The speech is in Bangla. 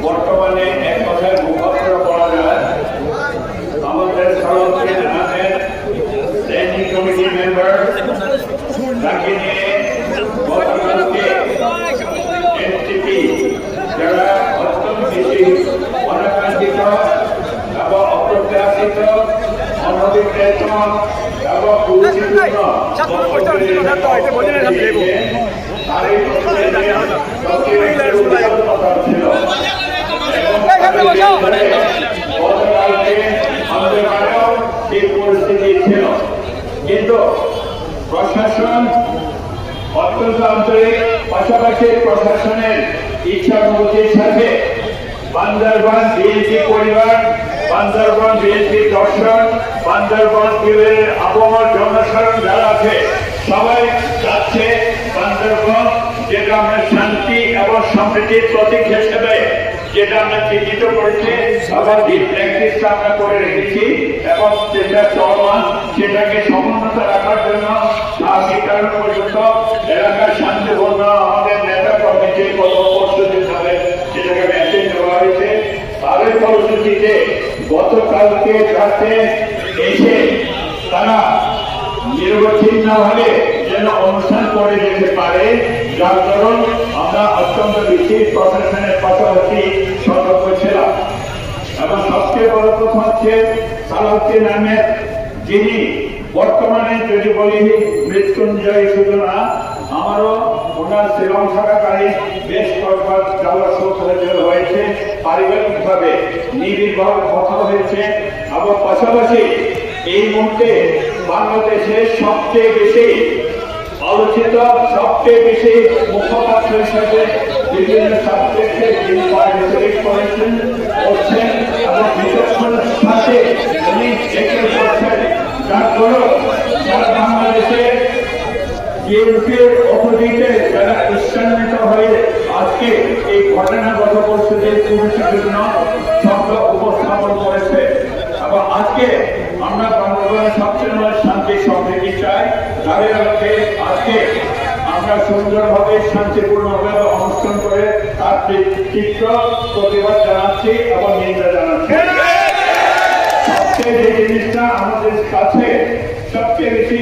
বর্তমানে এক কথায় মুখস্থ করা যায় আমাদের স্ট্যান্ডিং কমিটি মেম্বার তাকে নিয়ে গতকালকে এনসিপি যারা অত্যন্ত বেশি অনাকাঙ্ক্ষিত এবং অপ্রত্যাশিত অনভিপ্রেত এবং পরিস্থিতি ছিল কিন্তু প্রশাসন অত্যন্ত আন্তরিক পাশাপাশি প্রশাসনের ইচ্ছানুভূতির সাথে বান্দরবান বিএনপি পরিবার বান্দরবান বিএনপি দর্শন বান্দরবান বিলের আবহাওয়ার জনসাধারণ যারা আছে সবাই যাচ্ছে বান্দরবান যেটা আমরা শান্তি এবং সমৃদ্ধির প্রতীক হিসেবে যেটা আমরা চিহ্নিত করেছি আবার এই প্র্যাকটিসটা আমরা করে রেখেছি এবং যেটা চলমান সেটাকে সমুন্নত রাখার জন্য আগামীকাল পর্যন্ত এলাকার শান্তিপূর্ণ আমাদের নেতা কর্মীকে কত প্রস্তুতি হবে সেটাকে মেসেজ দেওয়া হয়েছে। তাদের ফলশ্রুতিতে গতকালকে রাতে এসে তারা নিরবচ্ছিন্নভাবে যেন অনুষ্ঠান করে যেতে পারে যার কারণ আমরা অত্যন্ত বেশি প্রশাসনের পাশাপাশি সতর্ক ছিলাম এবং সবচেয়ে বড় কথা হচ্ছে সালাউদ্দিন আহমেদ যিনি বর্তমানে যদি বলি মৃত্যুঞ্জয় শুধু না আমারও ওনার শ্রীলঙ্কা থাকাকালীন বেশ কয়েকবার যাওয়ার সৌভাগ্য হয়েছে পারিবারিকভাবে নিবিড়ভাবে কথা হয়েছে এবং পাশাপাশি এই মুহূর্তে বাংলাদেশের সবচেয়ে বেশি আলোচিত সবচেয়ে বেশি মুখপাত্র হিসেবে বিভিন্ন সাবজেক্টে তিনি পার্টিসিপেট করেছেন করছেন এবং বিচক্ষণের সাথে উনি একে করছেন যার ফলে সারা বাংলাদেশে বিএনপির অপোজিটে যারা ঈর্ষান্বিত হয়ে আজকে এই ঘটনাগত পরিস্থিতির পুরুষের জন্য শব্দ উপস্থাপন করেছে এবং আজকে আমরা বাংলাদেশের সবচেয়ে শান্তি সমৃদ্ধি চাই তাদের অর্থে আজকে আমরা সুন্দরভাবে শান্তিপূর্ণভাবে অনুষ্ঠান করে তার তীব্র প্রতিবাদ জানাচ্ছি এবং নিন্দা জানাচ্ছি। সবচেয়ে যে জিনিসটা আমাদের কাছে সবচেয়ে বেশি